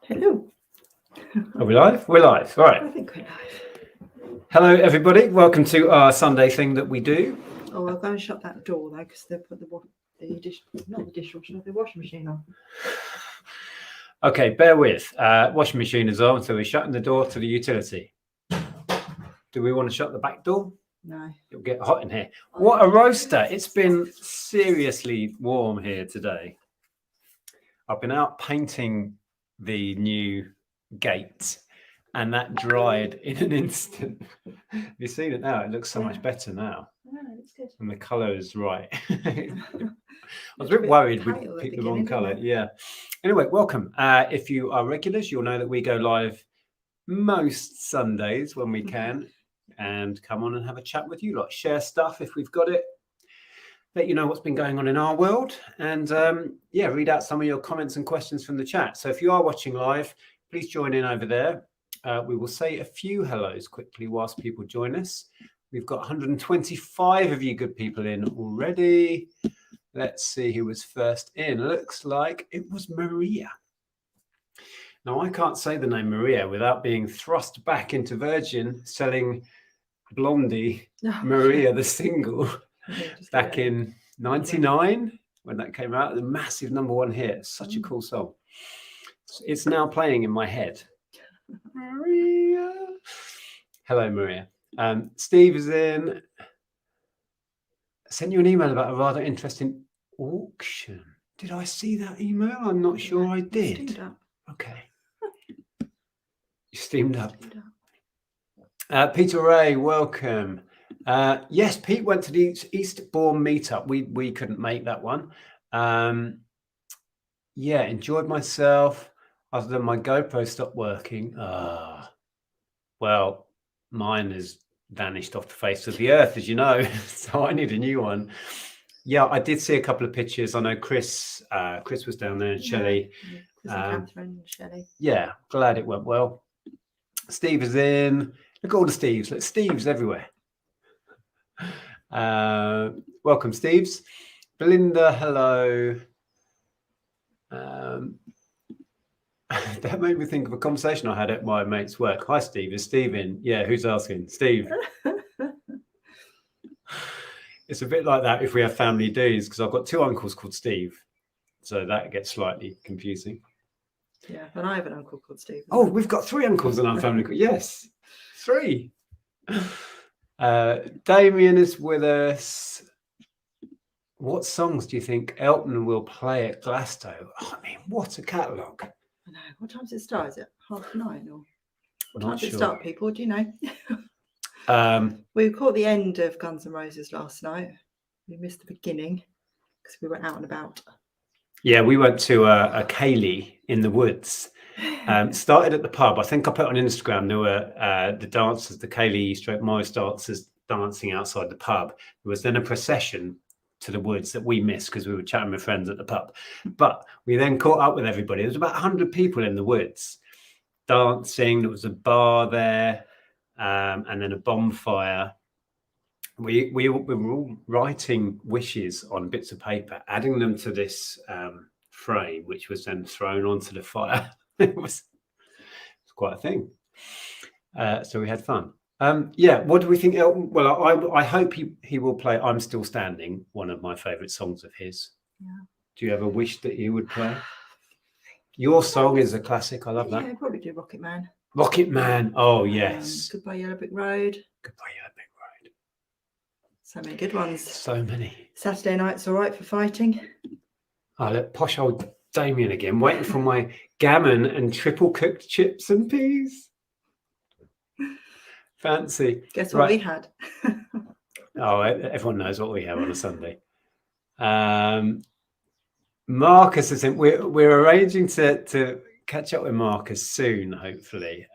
Hello. Are we live? We're live. Right. I think we're live. Hello, everybody. Welcome to our Sunday thing that we do. Oh, I'll go and shut that door though, because they've put the dishwasher, the washing machine on. Okay, bear with. Washing machine is on, so we're shutting the door to the utility. Do we want to shut the back door? No. It'll get hot in here. What a roaster. It's been seriously warm here today. I've been out painting the new gate and that dried in an instant. Have you seen it now? It looks so much better now. No, it's good. And the colour is right. I was a bit worried we'd pick the wrong colour. Yeah. Anyway, welcome. If you are regulars, you'll know that we go live most Sundays when we can and come on and have a chat with you, like share stuff if we've got it, let you know what's been going on in our world, and read out some of your comments and questions from the chat. So if you are watching live, please join in over there. We will say a few hellos quickly whilst people join us. We've got 125 of you good people in already. Let's see who was first in. Looks like it was Maria. Now, I can't say the name Maria without being thrust back into Virgin selling Blondie, Maria the single, back in 99 when that came out. The massive #1 hit. Such a cool song. It's now playing in my head. Maria. Hello, Maria. Steve is in. I sent you an email about a rather interesting auction. Did I see that email? I'm not sure I did. Steamed up. Okay. You steamed up. Peter Ray, welcome. Yes, Pete went to the Eastbourne meetup. We couldn't make that one. Enjoyed myself. Other than my GoPro stopped working. Well, mine has vanished off the face of the earth, as you know. So I need a new one. Yeah, I did see a couple of pictures. I know Chris was down there, and Shelley. Chris and Catherine and Shelley. Yeah, glad it went well. Steve is in. Look at all the Steves. Look, Steve's everywhere. Welcome, Steves. Belinda, hello. That made me think of a conversation I had at my mate's work. Hi, Steve. Is Steve in? Yeah, who's asking? Steve. It's a bit like that if we have family dues, because I've got 2 uncles called Steve. So that gets slightly confusing. Yeah, and I have an uncle called Steve. Oh, we've got 3 uncles in our family. Yes, 3. Damien is with us. What songs do you think Elton will play at Glasgow? Oh, I mean, what a catalogue. I know. What time does it start? Is it 9:30 or what time Not does it sure. start, people? Do you know? We caught the end of Guns N' Roses last night. We missed the beginning because we went out and about. Yeah, we went to a ceilidh in the woods. Started at the pub. I think I put on Instagram, there were the dancers, the ceilidh / Morris dancers dancing outside the pub. There was then a procession to the woods that we missed because we were chatting with friends at the pub. But we then caught up with everybody. There was about 100 people in the woods dancing. There was a bar there, and then a bonfire. We were all writing wishes on bits of paper, adding them to this frame, which was then thrown onto the fire. It was quite a thing. So we had fun. What do we think, Elton? Well, I hope he will play I'm Still Standing, one of my favourite songs of his. Yeah. Do you ever wish that he would play? Your song is a classic. I love that. Yeah, probably do Rocket Man. Rocket Man. Oh, yes. Goodbye Yellow Brick Road. Goodbye Yellow Brick Road. So many good ones. So many. Saturday Night's All Right for Fighting. Oh, look, posh old Damien again, waiting for my gammon and triple cooked chips and peas. Fancy. Guess what we had? Oh, everyone knows what we have on a Sunday. Marcus is in. We're arranging to catch up with Marcus soon, hopefully.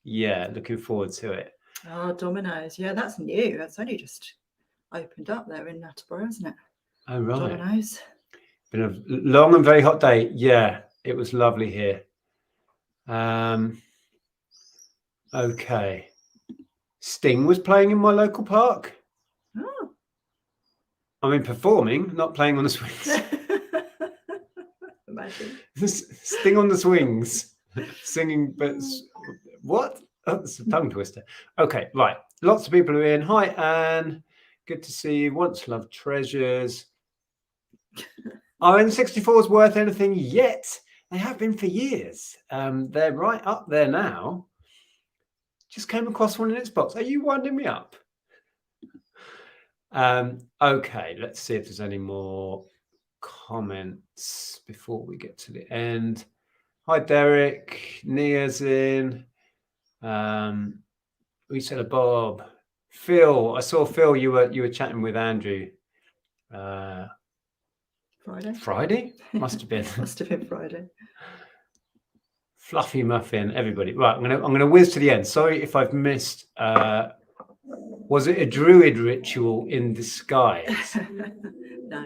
Looking forward to it. Oh, Domino's. Yeah, that's new. That's only just opened up there in Natterborough, isn't it? Oh, right. Domino's. Been a long and very hot day. Yeah, it was lovely here. Okay. Sting was playing in my local park. Oh. I mean, performing, not playing on the swings. Sting on the swings. Singing, but what? Oh, it's a tongue twister. Okay, right. Lots of people are in. Hi, Anne. Good to see you. Once loved treasures. Are N64s worth anything yet? They have been for years. They're right up there now. Just came across one in its box. Are you winding me up? Okay, let's see if there's any more comments before we get to the end. Hi, Derek. Nia's in. Reseller Bob. Phil. I saw Phil. You were chatting with Andrew. Friday? Must have been. Must have been Friday. Fluffy Muffin, everybody. Right, I'm gonna whiz to the end. Sorry if I've missed. Was it a druid ritual in disguise? No.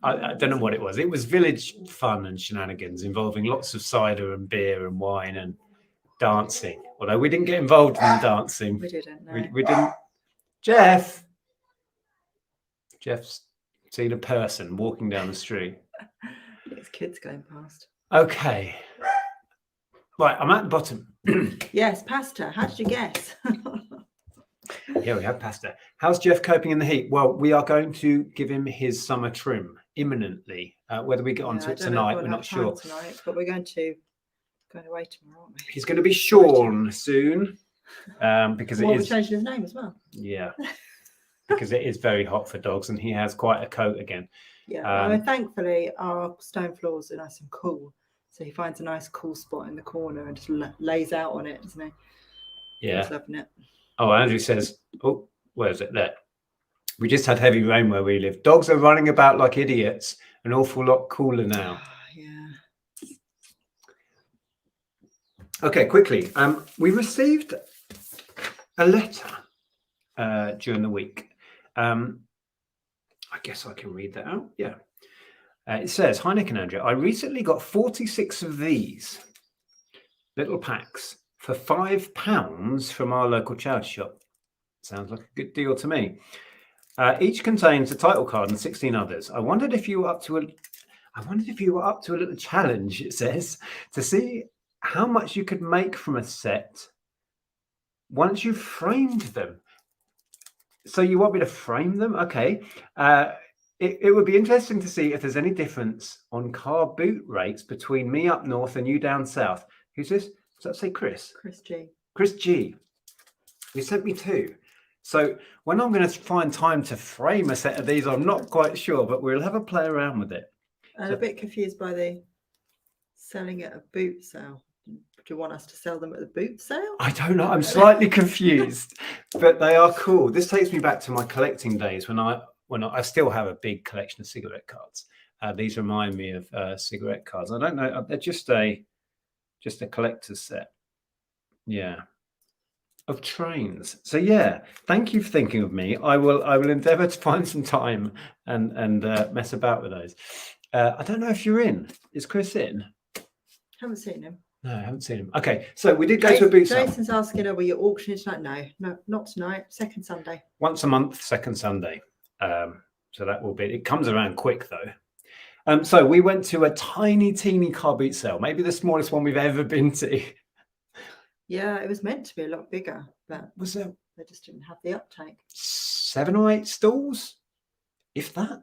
I don't know what it was. It was village fun and shenanigans involving lots of cider and beer and wine and dancing. Although we didn't get involved in the dancing. We didn't. No. We didn't. Jeff's seen a person walking down the street. It's kids going past. Okay. Right, I'm at the bottom. Yes, pasta. How did you guess? Yeah, we have pasta. How's Jeff coping in the heat? Well, we are going to give him his summer trim imminently. Whether we get onto it tonight, we're not sure. Tonight, but we're going away tomorrow, aren't we? He's going to be Sean soon. Because we're changing his name as well. Yeah. Because it is very hot for dogs, and he has quite a coat again. Yeah, thankfully our stone floors are nice and cool, so he finds a nice cool spot in the corner and just lays out on it, doesn't he? Yeah, he's loving it. Oh, Andrew says, "Oh, where is it? There. We just had heavy rain where we live. Dogs are running about like idiots. An awful lot cooler now." Yeah. Okay, quickly. We received a letter during the week. I guess I can read that out. Yeah. It says, "Hi, Nick and Andrea. I recently got 46 of these little packs for £5 from our local charity shop. Sounds like a good deal to me. Each contains a title card and 16 others. I wondered if you were up to a little challenge," it says, "to see how much you could make from a set once you've framed them." So you want me to frame them? Okay. It would be interesting to see if there's any difference on car boot rates between me up north and you down south. Who's this? Does that say Chris? Chris G. Chris G. You sent me 2. So when I'm going to find time to frame a set of these, I'm not quite sure, but we'll have a play around with it. I'm a bit confused by the selling at a boot sale. Do you want us to sell them at the boot sale? I don't know. I'm slightly confused, but they are cool. This takes me back to my collecting days when I still have a big collection of cigarette cards. These remind me of cigarette cards. I don't know. They're just a collector's set. Yeah. Of trains. So yeah, thank you for thinking of me. I will endeavour to find some time and mess about with those. I don't know if you're in. Is Chris in? Haven't seen him. No, I haven't seen him. Okay, so we did go to a boot sale. Jason's asking, are we auctioning tonight? No, not tonight. Second Sunday. Once a month, second Sunday. So that will be. It comes around quick though. So we went to a tiny, teeny car boot sale, maybe the smallest one we've ever been to. Yeah, it was meant to be a lot bigger, but was there? They just didn't have the uptake. 7 or 8 stalls, if that.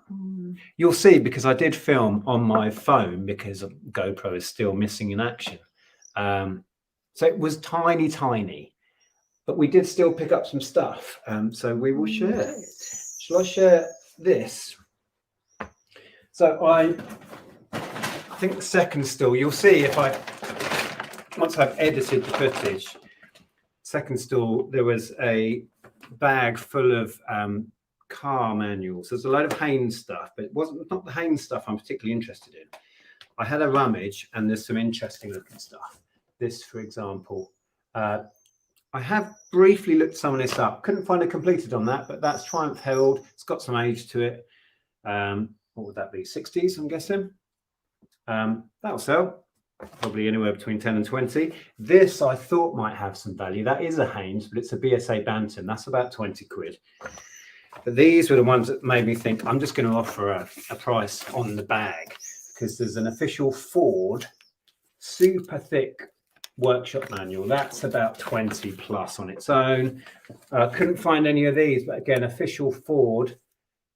You'll see, because I did film on my phone because GoPro is still missing in action. So it was tiny, but we did still pick up some stuff. So we will share. Shall I share this? So I think the second stall, you'll see once I've edited the footage, second stall, there was a bag full of car manuals. There's a load of Haynes stuff, but not the Haynes stuff I'm particularly interested in. I had a rummage and there's some interesting looking stuff. This, for example, I have briefly looked some of this up. Couldn't find it completed on that, but that's Triumph Herald. It's got some age to it. What would that be? 60s, I'm guessing. That'll sell. Probably anywhere between 10 and 20. This I thought might have some value. That is a Haynes, but it's a BSA Bantam. That's about 20 quid. But these were the ones that made me think I'm just going to offer a price on the bag. because there's an official Ford super thick workshop manual. That's about 20 plus on its own. Couldn't find any of these, but again, official Ford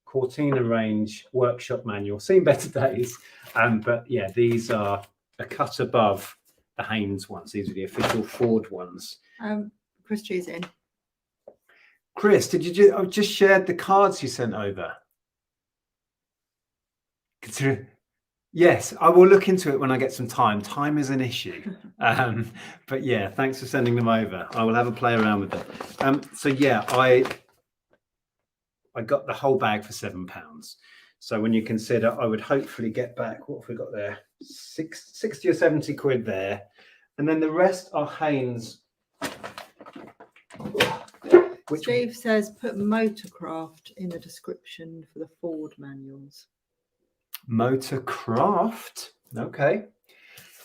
Cortina range workshop manual. Seen better days. But yeah, these are a cut above the Haynes ones. These are the official Ford ones. Chris G's in. Chris, did you I just shared the cards you sent over? Yes, I will look into it when I get some time. Time is an issue. But yeah, thanks for sending them over. I will have a play around with them. So yeah, I got the whole bag for £7. So when you consider, I would hopefully get back, what have we got there? 60 or 70 quid there. And then the rest are Haynes. Steve says put Motorcraft in the description for the Ford manuals. Motorcraft. Okay.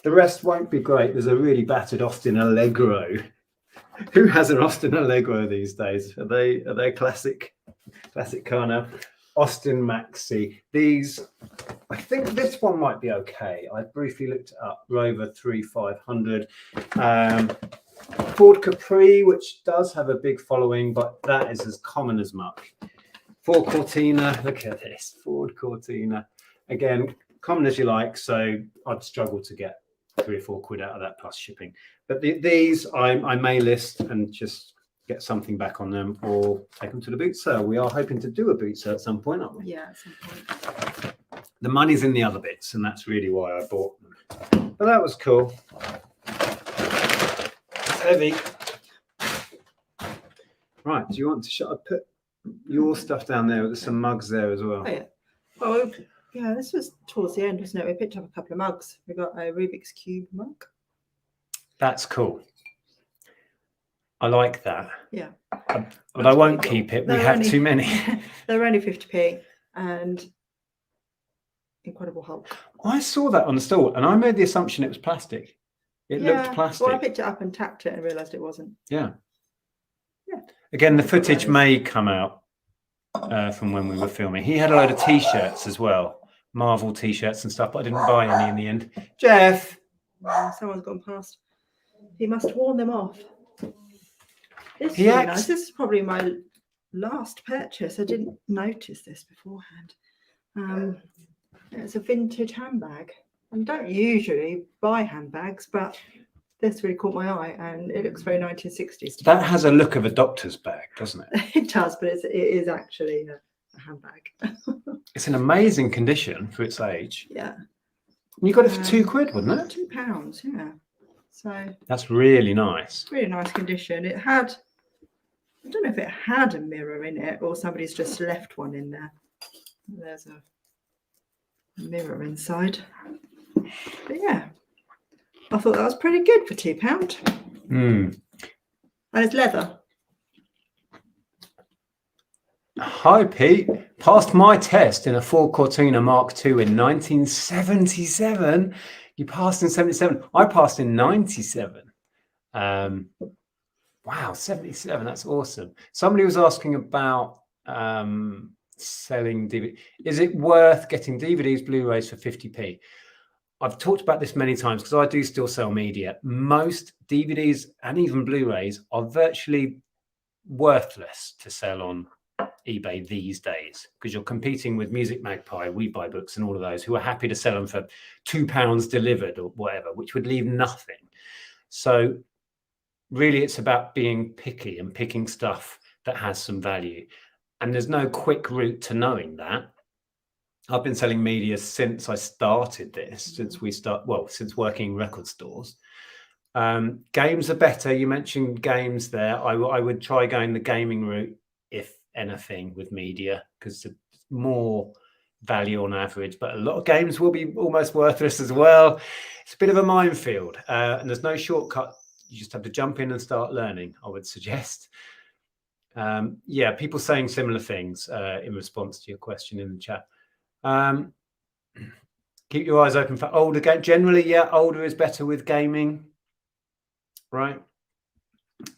The rest won't be great. There's a really battered Austin Allegro. Who has an Austin Allegro these days? Are they classic car now? Austin Maxi. These, I think this one might be okay. I briefly looked it up. Rover 3500. Ford Capri, which does have a big following, but that is as common as muck. Ford Cortina. Look at this. Ford Cortina. Again, common as you like. So I'd struggle to get 3 or 4 quid out of that plus shipping. But these I may list and just get something back on them or take them to the boot sale. We are hoping to do a boot sale at some point, aren't we? Yeah, at some point. The money's in the other bits, and that's really why I bought them. But that was cool. It's heavy. Right, do you want to I put your stuff down there? There's some mugs there as well. Oh, yeah. Oh, yeah, this was towards the end, wasn't it? We picked up a couple of mugs. We got a Rubik's Cube mug. That's cool. I like that. Yeah. But I won't keep it. We have too many. They're only 50p and Incredible Hulk. I saw that on the stall and I made the assumption it was plastic. It looked plastic. Well, I picked it up and tapped it and realised it wasn't. Yeah. Yeah. Again, the footage may come out from when we were filming. He had a load of T-shirts as well. Marvel T-shirts and stuff, but I didn't buy any in the end. Jeff! Someone's gone past. He must have worn them off. This is really nice. This is probably my last purchase. I didn't notice this beforehand. It's a vintage handbag. I don't usually buy handbags, but this really caught my eye, and it looks very 1960s. That has a look of a doctor's bag, doesn't it? It does, but it is actually a handbag. It's an amazing condition for its age. Yeah. You got it for £2, wasn't it? £2, yeah. So that's really nice. Really nice condition. It had, I don't know if it had a mirror in it or somebody's just left one in there. There's a mirror inside. But yeah, I thought that was pretty good for £2. And it's leather. Hi, Pete. Passed my test in a Ford Cortina Mark II in 1977. You passed in 77. I passed in 97. Wow, 77. That's awesome. Somebody was asking about selling DVD. Is it worth getting DVDs, Blu-rays for 50p? I've talked about this many times because I do still sell media. Most DVDs and even Blu-rays are virtually worthless to sell on eBay these days because you're competing with Music Magpie, We Buy Books, and all of those who are happy to sell them for £2 delivered or whatever, which would leave nothing. So really it's about being picky and picking stuff that has some value. And there's no quick route to knowing that. I've been selling media since I started this, since working in record stores. Games are better. You mentioned games there. I would try going the gaming route, if anything, with media, because it's more value on average, but a lot of games will be almost worthless as well. It's a bit of a minefield, and there's no shortcut. You just have to jump in and start learning, I would suggest. Yeah, people saying similar things in response to your question in the chat. Keep your eyes open for older games. Generally, yeah, older is better with gaming, right?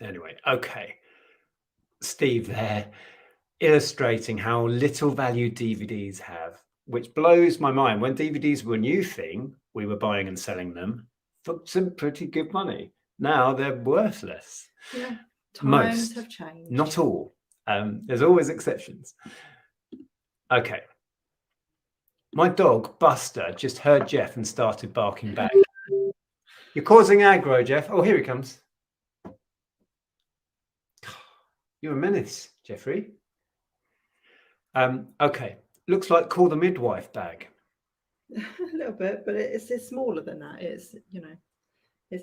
Anyway, okay. Steve there illustrating how little value DVDs have. which blows my mind. When DVDs were a new thing, we were buying and selling them for some pretty good money. Now they're worthless. Yeah, Most have changed. Not all. There's always exceptions. Okay. My dog, Buster, just heard Jeff and started barking back. You're causing aggro, Jeff. Oh, here he comes. You're a menace, Jeffrey. Okay. Looks like call the midwife bag. A little bit, but it's smaller than that. It's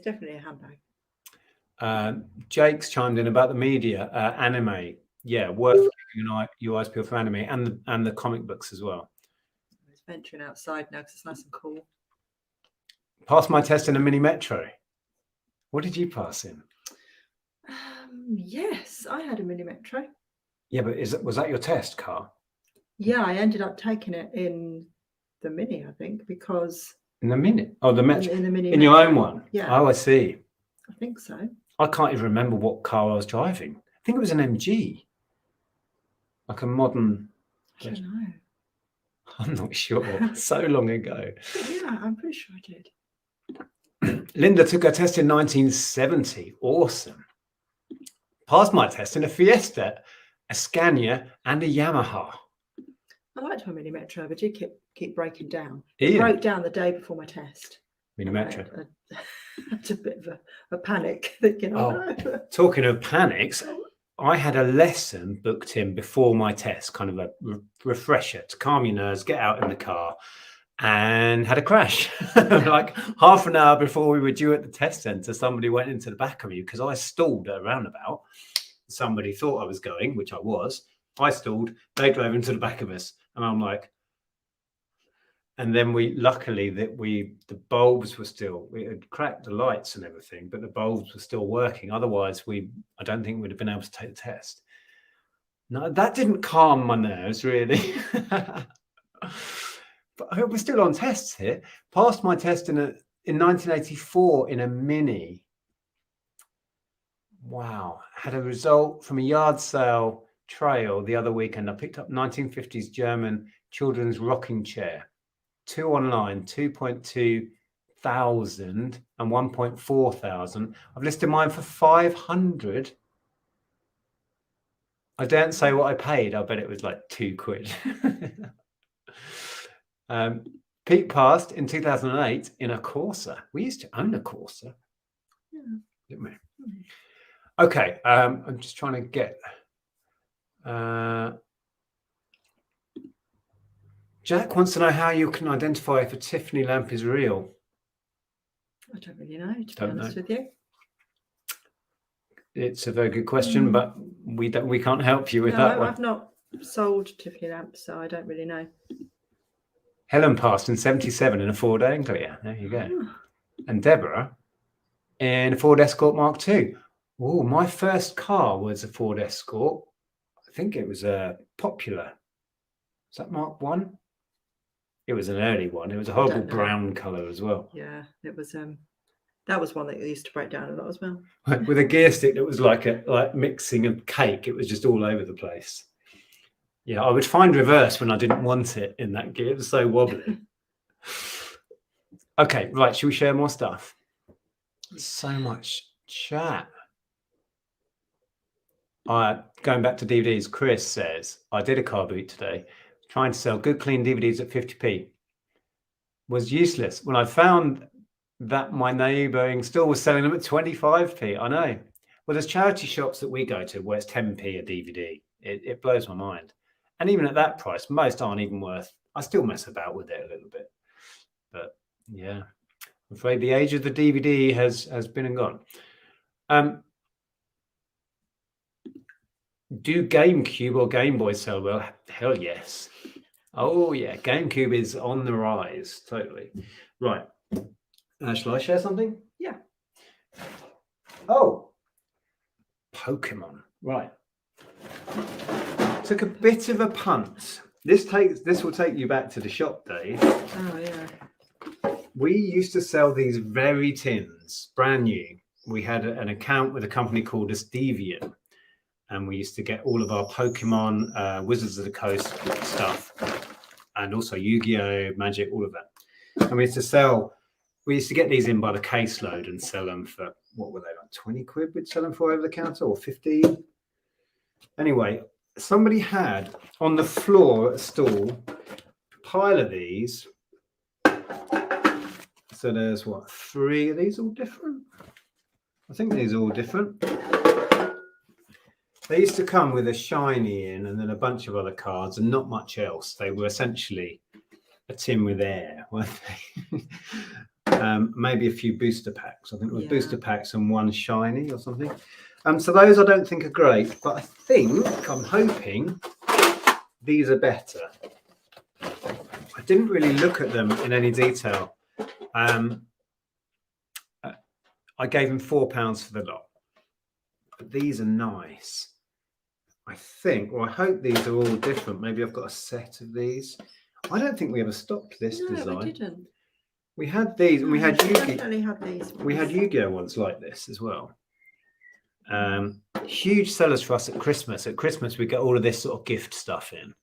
definitely a handbag. Jake's chimed in about the media, anime. Yeah, worth keeping your eyes peeled for anime and the comic books as well. It's venturing outside now because it's nice and cool. Passed my test in a mini metro. What did you pass in? Yes, I had a mini metro. Yeah, but was that your test car? Yeah, I ended up taking it in the mini, I think, because in the mini. Oh, the metro. In the mini. In your own one. Yeah. Oh, I see. I think so. I can't even remember what car I was driving. I think it was an MG, like a modern. I don't know. I'm not sure. So long ago. Yeah, I'm pretty sure I did. Linda took her test in 1970. Awesome. Passed my test in a Fiesta, a Scania, and a Yamaha. I liked my mini metro, but it keep breaking down. It broke down the day before my test. Mini metro. That's a bit of a panic. Thinking, no. Talking of panics, I had a lesson booked in before my test, kind of a refresher to calm your nerves, get out in the car, and had a crash. Like half an hour before we were due at the test centre, somebody went into the back of me because I stalled at a roundabout. Somebody thought I was going, which I was. I stalled. They drove into the back of us, and I'm like. And then luckily the bulbs were still. We had cracked the lights and everything, but the bulbs were still working. Otherwise, I don't think we'd have been able to take the test. No, that didn't calm my nerves really. But we're still on tests here. Passed my test in 1984 in a Mini. Wow. Had a result from a yard sale trail the other weekend. I picked up 1950s German children's rocking chair. 2 online, 2.2 thousand and 1.4 thousand. I've listed mine for 500. I daren't say what I paid. I bet it was like £2. Pete passed in 2008 in a Corsa. We used to own a Corsa, didn't we? Okay, I'm just trying to get. Jack wants to know how you can identify if a Tiffany lamp is real. I don't really know, to be honest with you. It's a very good question, but we can't help you with that one. I've not sold Tiffany lamps, so I don't really know. Helen passed in 77 in a Ford Anglia. There you go. And Deborah in a Ford Escort Mark II. Oh, my first car was a Ford Escort. I think it was a Popular. Is that Mark I? It was an early one. It was a horrible brown colour as well. Yeah, it was. That was one that used to break down a lot as well. With a gear stick that was like mixing a cake. It was just all over the place. Yeah, I would find reverse when I didn't want it in that gear. It was so wobbly. Okay, right. Should we share more stuff? So much chat. Going back to DVDs, Chris says, I did a car boot today, trying to sell good, clean DVDs at 50p. Was useless. When I found that my neighbouring store was selling them at 25p. I know. Well, there's charity shops that we go to where it's 10p a DVD. It blows my mind. And even at that price, most aren't even worth. I still mess about with it a little bit. But yeah, I'm afraid the age of the DVD has been and gone. Do GameCube or Game Boy sell well? Hell yes. Oh yeah, GameCube is on the rise. Totally. Right. Shall I share something? Yeah. Oh, Pokemon. Right. Took a bit of a punt. This will take you back to the shop, Dave. Oh yeah. We used to sell these very tins, brand new. We had an account with a company called Deviant, and we used to get all of our Pokemon, Wizards of the Coast stuff and also Yu-Gi-Oh, Magic, all of that. And we used to get these in by the caseload and sell them for, what were they, like 20 quid we'd sell them for over the counter, or 15? Anyway, somebody had on the floor at a stall a pile of these. So there's what, 3 of these all different? I think these are all different. They used to come with a shiny in and then a bunch of other cards and not much else. They were essentially a tin with air, weren't they? Maybe a few booster packs. I think it was booster packs and 1 shiny or something. So those I don't think are great, but I'm hoping these are better. I didn't really look at them in any detail. I gave them £4 for the lot, but these are nice. I hope these are all different. Maybe I've got a set of these. I don't think we ever stopped this design. No, we didn't. We had these, and we had Yu-Gi-Oh. We had Yu-Gi-Oh ones like this as well. Huge sellers for us at Christmas. At Christmas, we get all of this sort of gift stuff in,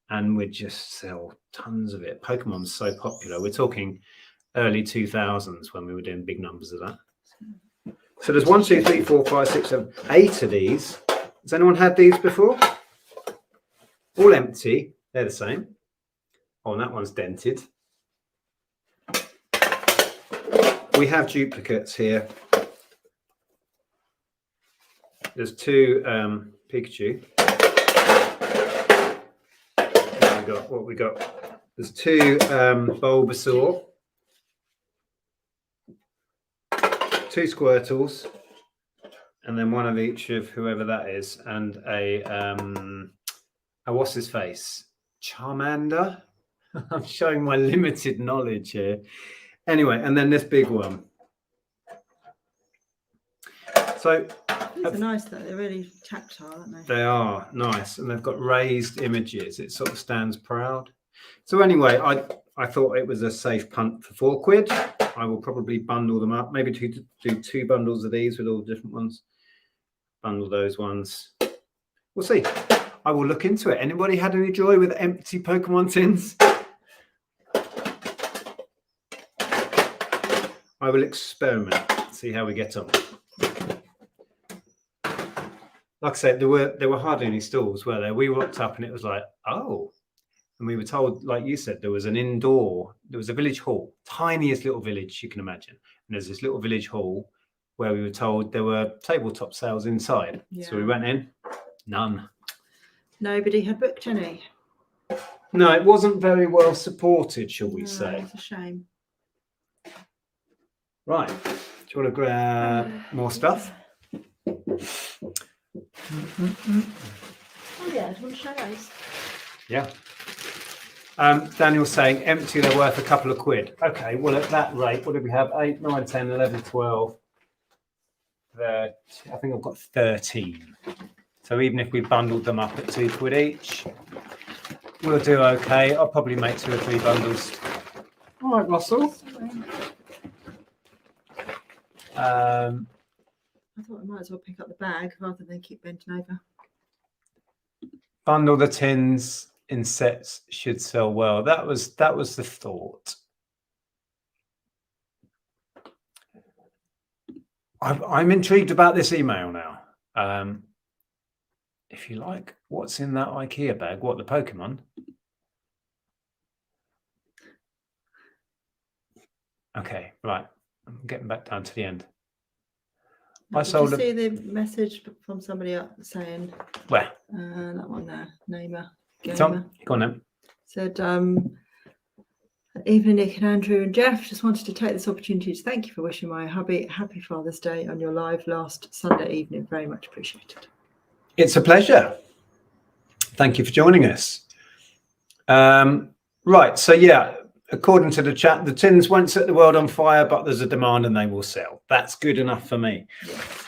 and we'd just sell tons of it. Pokemon's so popular. We're talking early 2000s when we were doing big numbers of that. So there's 1, 2, 3, 4, 5, 6, 7, 8 of these. Has anyone had these before? All empty. They're the same. Oh, and that one's dented. We have duplicates here. There's 2 Pikachu. What we got? There's 2 Bulbasaur. 2 Squirtles. And then 1 of each of whoever that is. And a what's his face? Charmander. I'm showing my limited knowledge here. Anyway, and then this big one. So these are nice though. They're really tactile, aren't they? They are nice, and they've got raised images. It sort of stands proud. So anyway, I thought it was a safe punt for 4 quid. I will probably bundle them up. Maybe do 2 bundles of these with all the different ones. Bundle those ones. We'll see. I will look into it. Anybody had any joy with empty Pokemon tins? I will experiment, see how we get on. Like I said, there were hardly any stalls, were there? We walked up and it was like, oh. And we were told, like you said, there was a village hall, tiniest little village you can imagine. And there's this little village hall where we were told there were tabletop sales inside. Yeah. So we went in, none. Nobody had booked any. No, it wasn't very well supported, shall we say. It's a shame. Right. Do you want to grab more stuff? Oh yeah, do you want to show those? Yeah. Daniel's saying empty, they're worth a couple of quid. Okay, well at that rate, what did we have? 8, 9, 10, 11, 12. I think I've got 13. So even if we bundled them up at 2 quid each, we'll do okay. I'll probably make 2 or 3 bundles. All right, Russell. I thought I might as well pick up the bag rather than keep bending over. Bundle the tins in sets should sell well. That was the thought. I'm intrigued about this email now. If you like, what's in that IKEA bag? What, the Pokemon? Okay, right. I'm getting back down to the end. Did you see the message from somebody up saying where? That one there, Gamer. Tom, go on then. Said, evening, Nick and Andrew and Jeff. Just wanted to take this opportunity to thank you for wishing my hubby happy Father's Day on your live last Sunday evening. Very much appreciated. It's a pleasure. Thank you for joining us. Right, so yeah, according to the chat, the tins won't set the world on fire, but there's a demand and they will sell. That's good enough for me.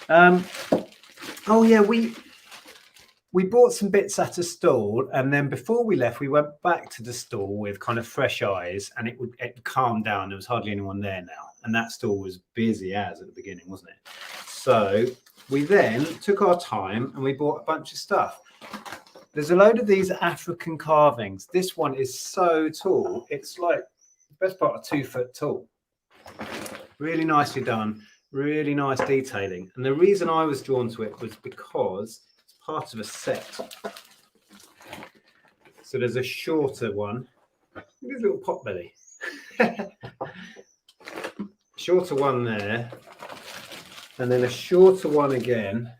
Oh yeah, we bought some bits at a stall, and then before we left, we went back to the stall with kind of fresh eyes, and it calmed down. There was hardly anyone there now, and that stall was busy as at the beginning, wasn't it? So we then took our time and we bought a bunch of stuff. There's a load of these African carvings. This one is so tall. It's like the best part of 2 foot tall. Really nicely done. Really nice detailing. And the reason I was drawn to it was because it's part of a set. So there's a shorter one. Look at this little pot belly. Shorter one there. And then a shorter one again.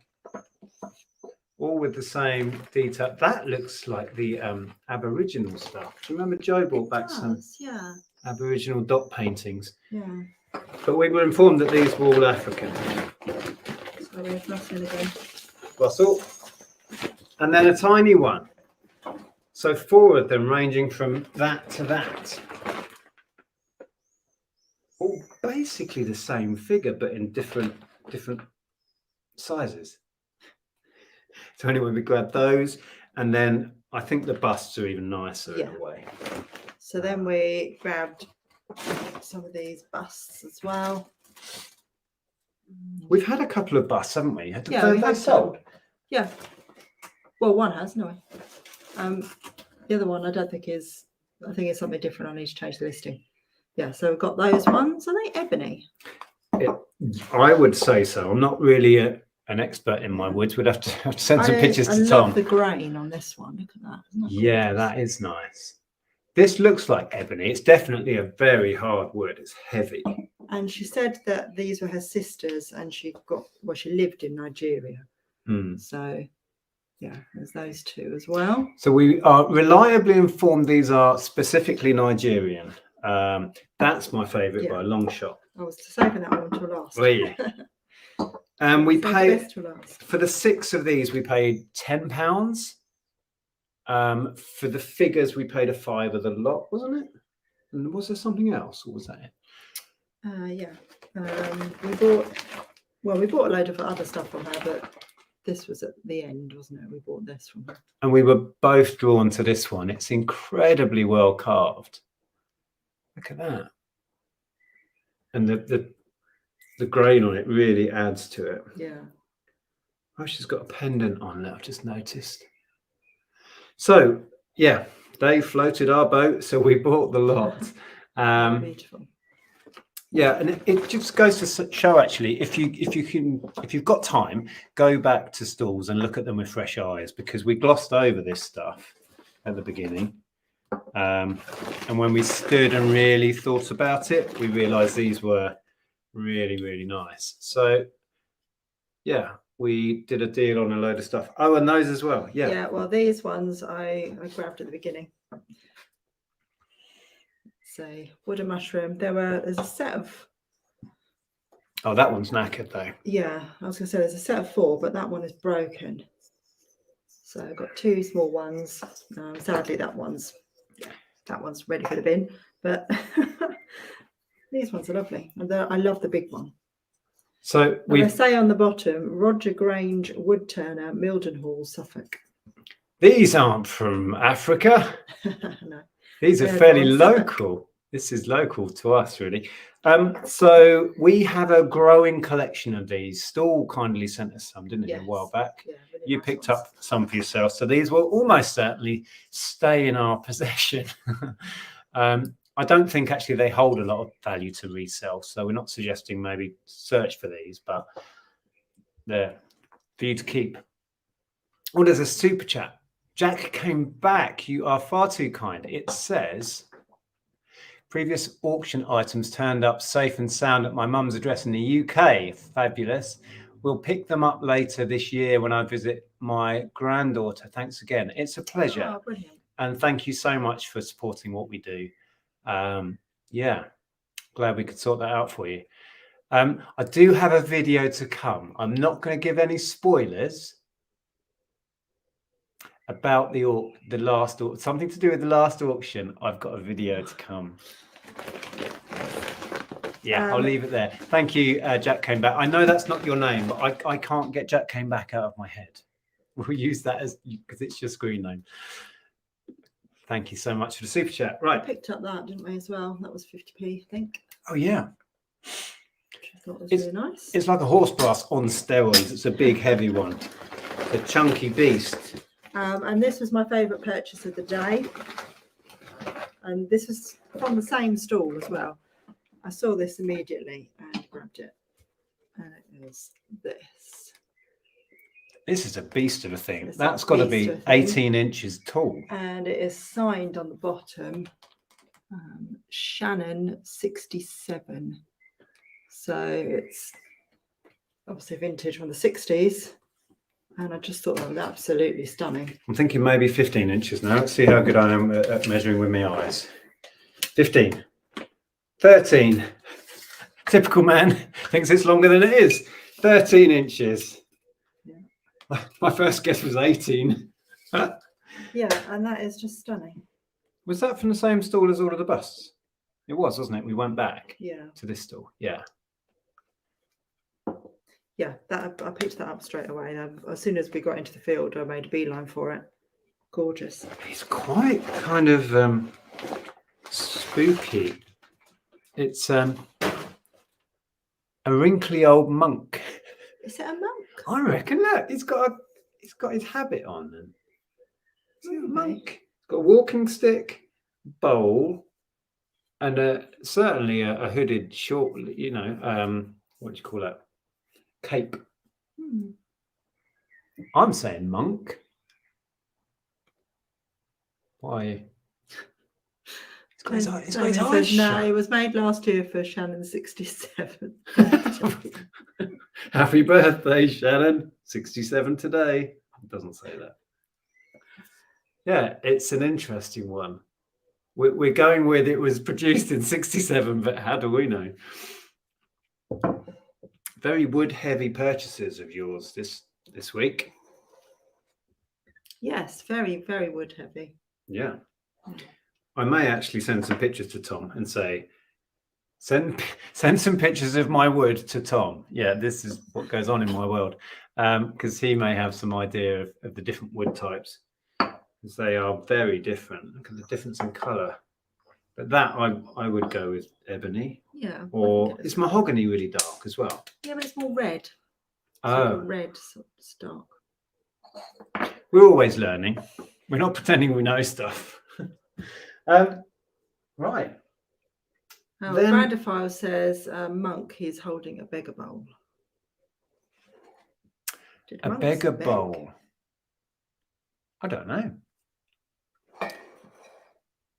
All with the same detail. That looks like the Aboriginal stuff. Do you remember Joe brought back some Aboriginal dot paintings? Yeah. But we were informed that these were all African. Sorry, Russell again. Russell. And then a tiny one. So 4 of them ranging from that to that. All basically the same figure, but in different sizes. So anyway, we grabbed those, and then I think the busts are even nicer in a way. So then we grabbed some of these busts as well. We've had a couple of busts, haven't we? Yeah, we have sold. Yeah. Well, one has, no. The other one I don't think is. I think it's something different. I need to change the listing. Yeah, so we've got those ones. Are they ebony? I would say so. I'm not really an expert in my woods. We'd have to send some pictures to Tom. I love the grain on this one. Look at that. Isn't that yeah, gorgeous? that is nice. This looks like ebony. It's definitely a very hard wood. It's heavy. And she said that these were her sisters, and she lived in Nigeria. So, yeah, there's those two as well. So we are reliably informed these are specifically Nigerian. That's my favourite by a long shot. I was saving that one until last. Were you? We paid for the 6 of these. We paid £10. For the figures, we paid a £5 the lot, wasn't it? And was there something else, or was that it? We bought a load of other stuff from her, but this was at the end, wasn't it? We bought this from her. And we were both drawn to this one. It's incredibly well carved. Look at that. And the grain on it really adds to it. Yeah. Oh, she's got a pendant on that, I've just noticed. So, yeah, they floated our boat, so we bought the lot. Beautiful. Yeah, and it just goes to show, actually, if you've got time, go back to stalls and look at them with fresh eyes, because we glossed over this stuff at the beginning. And when we stood and really thought about it, we realized these were really, really nice. So, yeah, we did a deal on a load of stuff. Oh, and those as well. Yeah. Yeah, well, these ones I grabbed at the beginning. So, wood and mushroom. There's a set of. Oh, that one's knackered though. Yeah, I was going to say there's a set of 4, but that one is broken. So I've got 2 small ones. Sadly, that one's ready for the bin. But these ones are lovely. And I love the big one. So they say on the bottom, Roger Grange, wood turner, Mildenhall, Suffolk. These aren't from Africa. No. These are fairly local. This is local to us, really. So we have a growing collection of these. Stall kindly sent us some, didn't it, a while back? Yeah, really you picked up some for yourself. So these will almost certainly stay in our possession. I don't think actually they hold a lot of value to resell. So we're not suggesting maybe search for these, but they're for you to keep. Oh, there's a super chat. Jack came back. You are far too kind. It says, previous auction items turned up safe and sound at my mum's address in the UK. Fabulous. We'll pick them up later this year when I visit my granddaughter. Thanks again. It's a pleasure. Oh, brilliant. And thank you so much for supporting what we do. Yeah, glad we could sort that out for you. I do have a video to come. I'm not going to give any spoilers about the last something to do with the last auction. I've got a video to come. Yeah, I'll leave it there. Thank you, Jack came back. I know that's not your name, but I can't get Jack came back out of my head. We'll use that as because it's your screen name. Thank you so much for the super chat. Right, we picked up that, didn't we, as well? That was 50p, I think. Oh yeah. Which I thought was really nice. It's like a horse brass on steroids. It's a big, heavy one. A chunky beast. And this was my favourite purchase of the day. And this was from the same stall as well. I saw this immediately and grabbed it. And it was this. This is a beast of a thing. That's got to be 18 inches tall. And it is signed on the bottom, Shannon 67. So it's obviously vintage from the 60s. And I just thought that was absolutely stunning. I'm thinking maybe 15 inches now. Let's see how good I am at measuring with my eyes. 15. 13. Typical man thinks it's longer than it is. 13 inches. Yeah. My first guess was 18. Yeah, and that is just stunning. Was that from the same stall as all of the busts? It was, wasn't it? We went back to this stall. Yeah. Yeah, that I picked that up straight away. As soon as we got into the field, I made a beeline for it. Gorgeous. It's quite kind of spooky. It's a wrinkly old monk. Is it a monk? I reckon. Look, he's got his habit on. And is it a monk? He's got a walking stick, bowl, and certainly a hooded short. What do you call that? Cape. I'm saying monk. Why? He's got his eyes shut. No, it was made last year for Shannon 67. Happy birthday, Shannon. 67 today. It doesn't say that. Yeah, it's an interesting one. We're going with it was produced in 67, but how do we know? Very wood-heavy purchases of yours this week. Yes, very, very wood-heavy. Yeah. I may actually send some pictures to Tom and say, send some pictures of my wood to Tom. Yeah, this is what goes on in my world. Because he may have some idea of the different wood types. Because they are very different. Look at the difference in colour. But that I would go with ebony. Yeah. Or is mahogany really dark as well? Yeah, but it's more red. Oh. Red sort of dark. We're always learning. We're not pretending we know stuff. Right. Brandophile says monk, he's holding a beggar bowl. A beggar bowl. I don't know.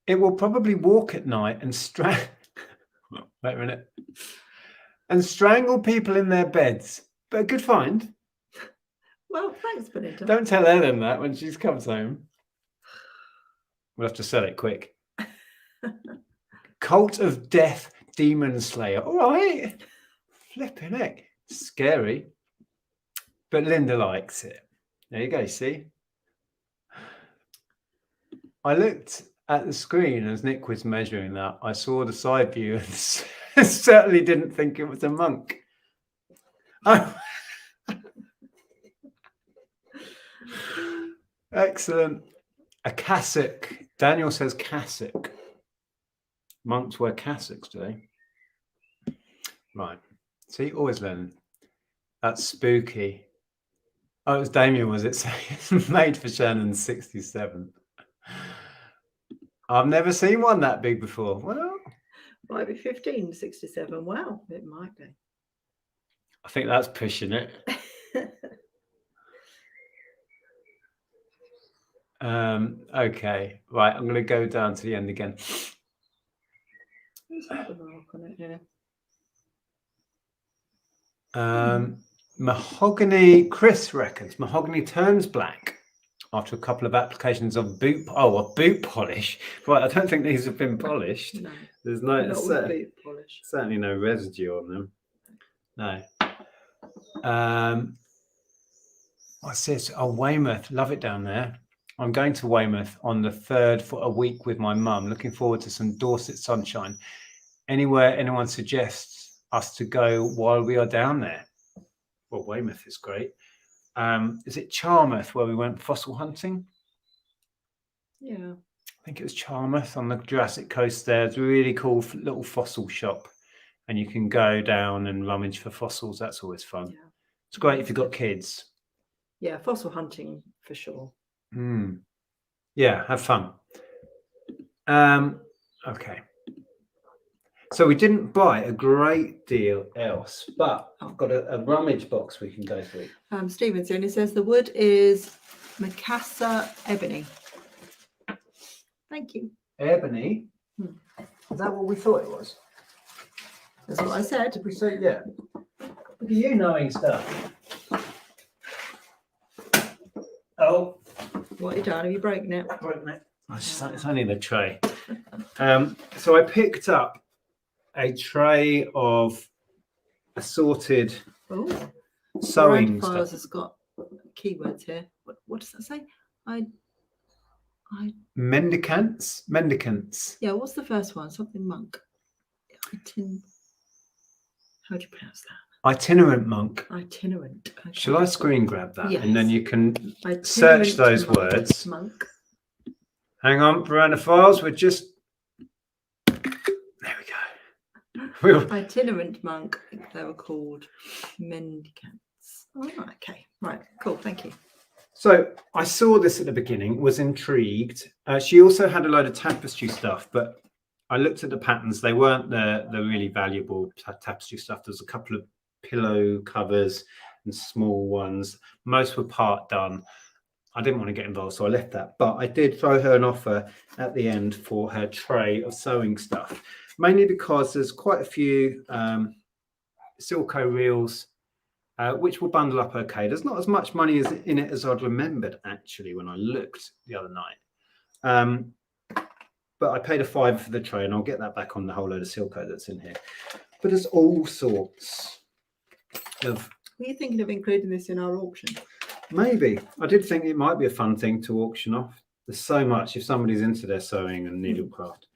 It will probably walk at night and wait a minute. And strangle people in their beds. But a good find. Well, thanks, Benita. Don't tell Ellen that when she comes home. We'll have to sell it quick. Cult of Death Demon Slayer. All right. Flipping heck. Scary. But Linda likes it. There you go, see? I looked at the screen as Nick was measuring that. I saw the side view and certainly didn't think it was a monk. Oh. Excellent. A cassock. Daniel says cassock. Monks wear cassocks, do they? Right. See, always learning. That's spooky. Oh, it was Damien, was it? So it's made for Shannon 67. I've never seen one that big before. Well, might be 1567. Wow, it might be. I think that's pushing it. Okay, right. I'm going to go down to the end again. There's not the mark on it, yeah. Mahogany. Chris reckons mahogany turns black after a couple of applications of boot polish. Right, I don't think these have been polished. No, there's boot polish. Certainly no residue on them. No. What's this? Oh, Weymouth. Love it down there. I'm going to Weymouth on the 3rd for a week with my mum. Looking forward to some Dorset sunshine. Anywhere anyone suggests us to go while we are down there? Well, Weymouth is great. Is it Charmouth where we went fossil hunting? Yeah. I think it was Charmouth on the Jurassic Coast there. It's a really cool little fossil shop. And you can go down and rummage for fossils. That's always fun. Yeah. It's great if you've got kids. Yeah, fossil hunting for sure. Yeah, have fun. Okay. So we didn't buy a great deal else, but I've got a rummage box we can go through. Stephen's only says the wood is Macassar ebony. Thank you. Ebony? Is that what we thought it was? That's what I said. Did we say, yeah? Look at you knowing stuff. Oh. What have you done? Have you broken it? Broken it. It's only in the tray. So I picked up a tray of assorted sewing stuff. Has got keywords here. What does that say? Mendicants. Yeah, what's the first one? Something monk. How do you pronounce that? Itinerant monk. Itinerant. Okay. Shall I screen grab that? Yes. And then you can search those words. Monk. Hang on, Verona Files. We're just... There we go. Itinerant monk, I think they were called. Mendicants. Oh, okay. Right. Cool. Thank you. So I saw this at the beginning, was intrigued. She also had a load of tapestry stuff, but I looked at the patterns. They weren't the really valuable tapestry stuff. There's a couple of pillow covers and small ones. Most were part done. I didn't want to get involved, so I left that. But I did throw her an offer at the end for her tray of sewing stuff, mainly because there's quite a few Silco reels, which will bundle up okay. There's not as much money in it as I'd remembered, actually, when I looked the other night. But I paid $5 for the tray, and I'll get that back on the whole load of Silco that's in here. But there's all sorts of... Were you thinking of including this in our auction? Maybe. I did think it might be a fun thing to auction off. There's so much if somebody's into their sewing and needlecraft.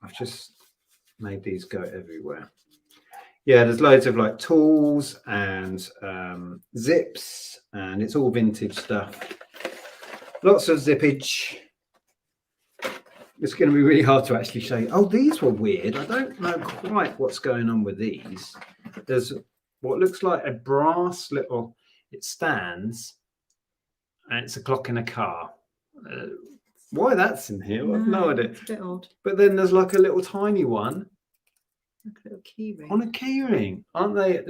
I've just made these go everywhere. Yeah, there's loads of like tools and zips, and it's all vintage stuff. Lots of zippage. It's going to be really hard to actually show you. Oh, these were weird. I don't know quite what's going on with these. There's what looks like a brass little, it stands, and it's a clock in a car. Why that's in here, I've no idea. It's a bit odd. But then there's like a little tiny one. Like a little key ring. On a key ring, aren't they?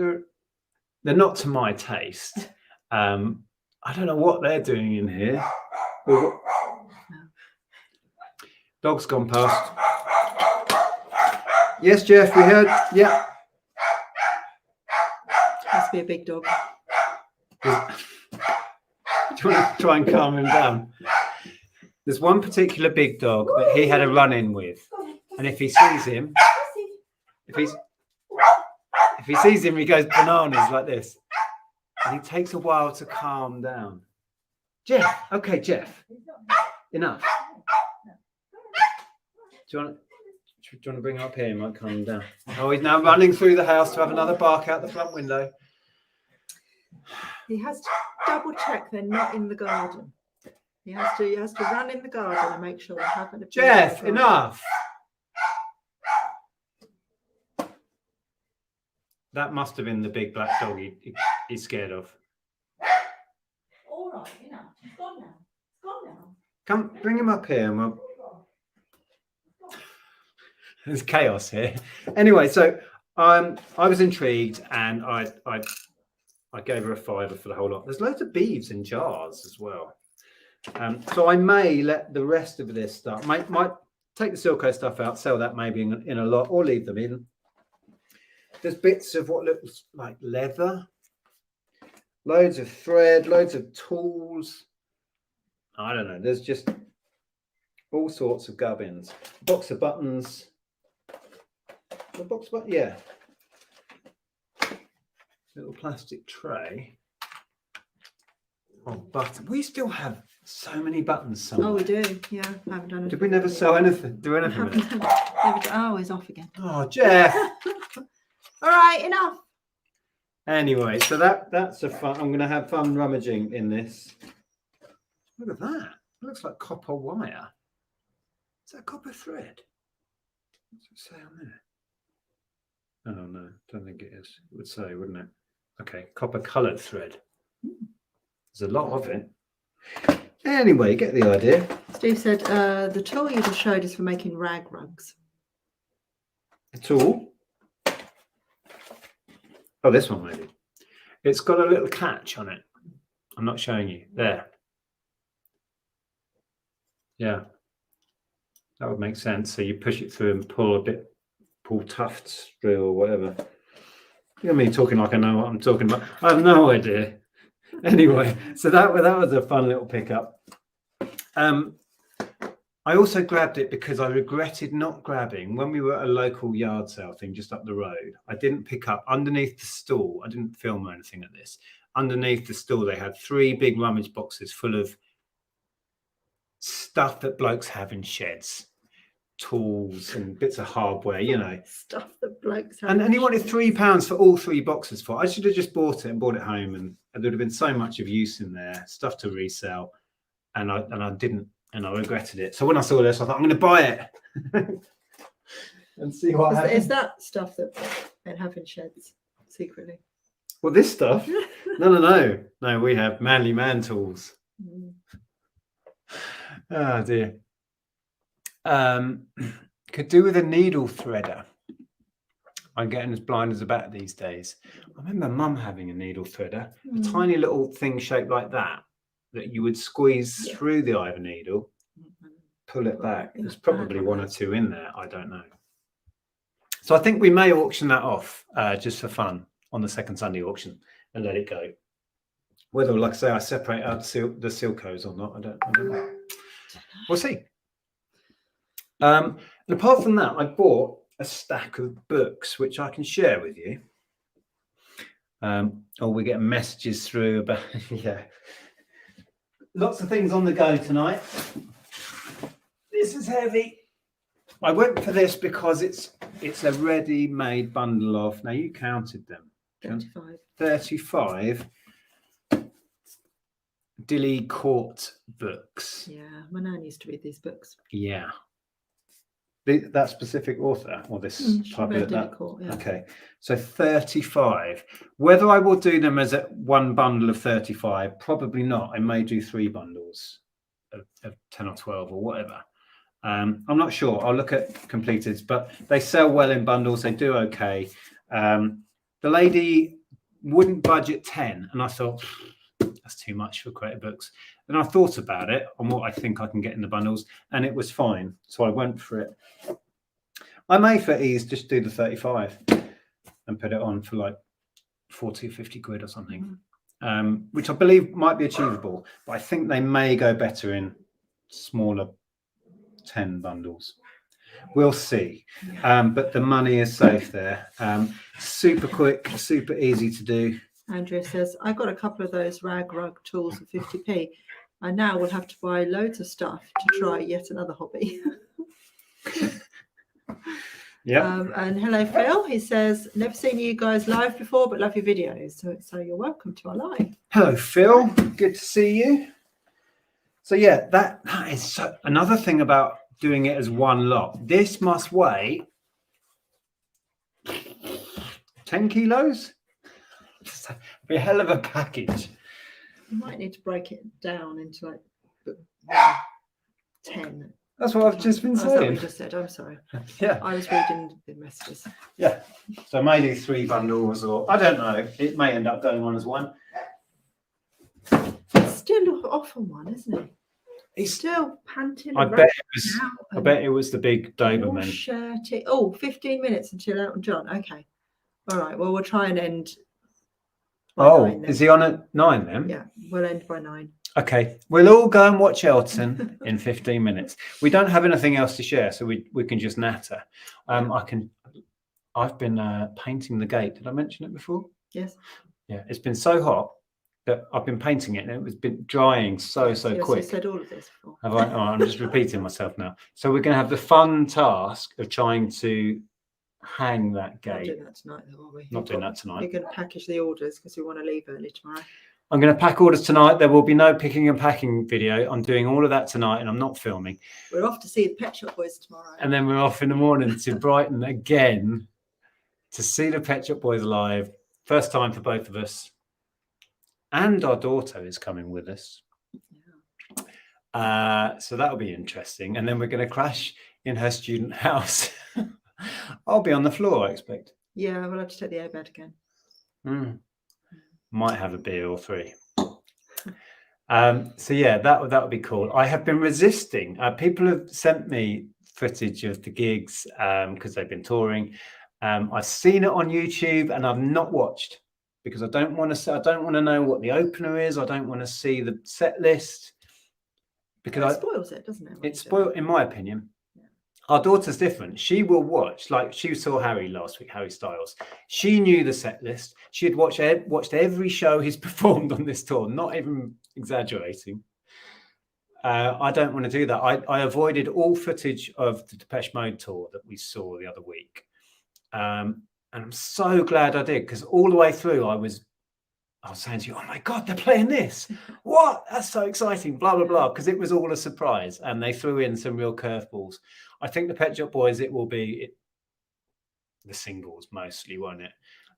They're not to my taste. I don't know what they're doing in here. Dog's gone past. Yes, Jeff, we heard. Yeah. Must be a big dog. Do you want to try and calm him down? There's one particular big dog that he had a run-in with, and if he sees him, if he sees him, he goes bananas like this, and he takes a while to calm down. Jeff, okay, Jeff, enough. Do you want to bring him up here? He might calm him down. Oh, he's now running through the house to have another bark out the front window. He has to double check they're not in the garden. He has to run in the garden and make sure they haven't. Jeff, enough. That must have been the big black dog he's scared of. All right, enough. It's gone now. It's gone now. Come, bring him up here and we'll... There's chaos here. Anyway, so I was intrigued, and I gave her a $5 for the whole lot. There's loads of beads in jars as well. So I may let the rest of this stuff, might take the Silco stuff out, sell that maybe in a lot, or leave them in. There's bits of what looks like leather, loads of thread, loads of tools. I don't know. There's just all sorts of gubbins. A box of buttons. A box of buttons, yeah. Little plastic tray. Oh, buttons. We still have so many buttons somewhere. Oh, we do. Yeah, I haven't done it. Did we never sew anything? Do anything with it? Oh, he's off again. Oh, Jeff. All right, enough. Anyway, so that's a fun. I'm going to have fun rummaging in this. Look at that. It looks like copper wire. Is that copper thread? What's it say on there? Oh no, don't think it is. It would say, wouldn't it? Okay, copper coloured thread. There's a lot of it. Anyway, you get the idea. Steve said the tool you just showed is for making rag rugs. The tool. Oh, this one maybe. It's got a little catch on it. I'm not showing you. There. Yeah. That would make sense. So you push it through and pull tufts through or whatever. You're me talking like I know what I'm talking about. I have no idea. Anyway, so that was a fun little pickup. I also grabbed it because I regretted not grabbing when we were at a local yard sale thing just up the road. I didn't pick up underneath the stall. I didn't film or anything at this. Underneath the stall, they had 3 big rummage boxes full of stuff that blokes have in sheds. Tools and bits of hardware, you know. Stuff that blokes have. And he wanted £3 for all 3 boxes for. I should have just bought it and brought it home, and there would have been so much of use in there, stuff to resell, and I didn't, and I regretted it. So when I saw this, I thought I'm going to buy it and see what happens. Is that stuff that men have in sheds secretly? Well, this stuff? No. We have manly man tools. Oh dear. Could do with a needle threader. I'm getting as blind as a bat these days. I remember Mum having a needle threader, a tiny little thing shaped like that you would squeeze through the eye of a needle, pull it back. There's probably 1 or 2 in there. I don't know. So I think we may auction that off just for fun on the second Sunday auction and let it go. Whether, like I say, I separate out the Silcos or not, I don't know. We'll see. And apart from that, I bought a stack of books, which I can share with you. We're getting messages through about, yeah. Lots of things on the go tonight. This is heavy. I went for this because it's a ready-made bundle of, now you counted them. 35 Dilly Court books. Yeah, my nan used to read these books. Yeah. That specific author or this type of that? Court, yeah. Okay, so 35. Whether I will do them as one bundle of 35, probably not. I may do 3 bundles of 10 or 12 or whatever. I'm not sure. I'll look at completeds, but they sell well in bundles. They do okay. The lady wouldn't budget 10, and I thought that's too much for Creative Books. And I thought about it on what I think I can get in the bundles, and it was fine. So I went for it. I may, for ease, just do the 35 and put it on for like 40 or 50 quid or something, which I believe might be achievable. But I think they may go better in smaller 10 bundles. We'll see. But the money is safe there. Super quick, super easy to do. Andrea says, I got a couple of those rag rug tools for 50p. I now will have to buy loads of stuff to try yet another hobby. Yeah. And hello, Phil. He says, never seen you guys live before, but love your videos. So you're welcome to our live. Hello, Phil. Good to see you. So yeah, that is another thing about doing it as one lot. This must weigh 10 kilos. Be a hell of a package. You might need to break it down into like 10. That's what I've just been saying. That's what you just said. I'm sorry. Yeah. I was reading the messages. Yeah. So maybe 3 bundles, or I don't know. It may end up going on as one. It's still off on one, isn't it? He's still panting. I bet it was the big Doberman. Shirty. Oh, 15 minutes until Elton John. Okay. All right. Well, we'll try and end. Oh, is he on at 9 then? Yeah, we'll end by 9. Okay, we'll all go and watch Elton in 15 minutes. We don't have anything else to share, so we can just natter. I've been painting the gate. Did I mention it before? Yes. Yeah, it's been so hot that I've been painting it, and it was been drying so quick. You said all of this before. Have I? Oh, I'm just repeating myself now. So we're going to have the fun task of trying to hang that gate. Not doing that tonight, though, are we? Not doing that tonight. You're going to package the orders because we want to leave early tomorrow. I'm going to pack orders tonight. There will be no picking and packing video. I'm doing all of that tonight, and I'm not filming. We're off to see the Pet Shop Boys tomorrow. And then we're off in the morning to Brighton again to see the Pet Shop Boys live. First time for both of us. and our daughter is coming with us. So that'll be interesting. And then we're going to crash in her student house. I'll be on the floor, I expect. Yeah, we'll have to take the airbed again. Might have a beer or 3. So yeah, that would be cool. I have been resisting. People have sent me footage of the gigs because they've been touring. I've seen it on YouTube and I've not watched because I don't want to know what the opener is. I don't want to see the set list because it spoils it, doesn't it? It spoils, in my opinion. Our daughter's different. She will watch, like she saw Harry last week, Harry Styles. She knew the set list. She had watched every show he's performed on this tour, not even exaggerating. I don't want to do that. I avoided all footage of the Depeche Mode tour that we saw the other week. And I'm so glad I did, because all the way through I was saying to you, oh my God, they're playing this. What? That's so exciting, blah, blah, blah, because it was all a surprise. And they threw in some real curveballs. I think the Pet Shop Boys, it will be the singles mostly, won't it?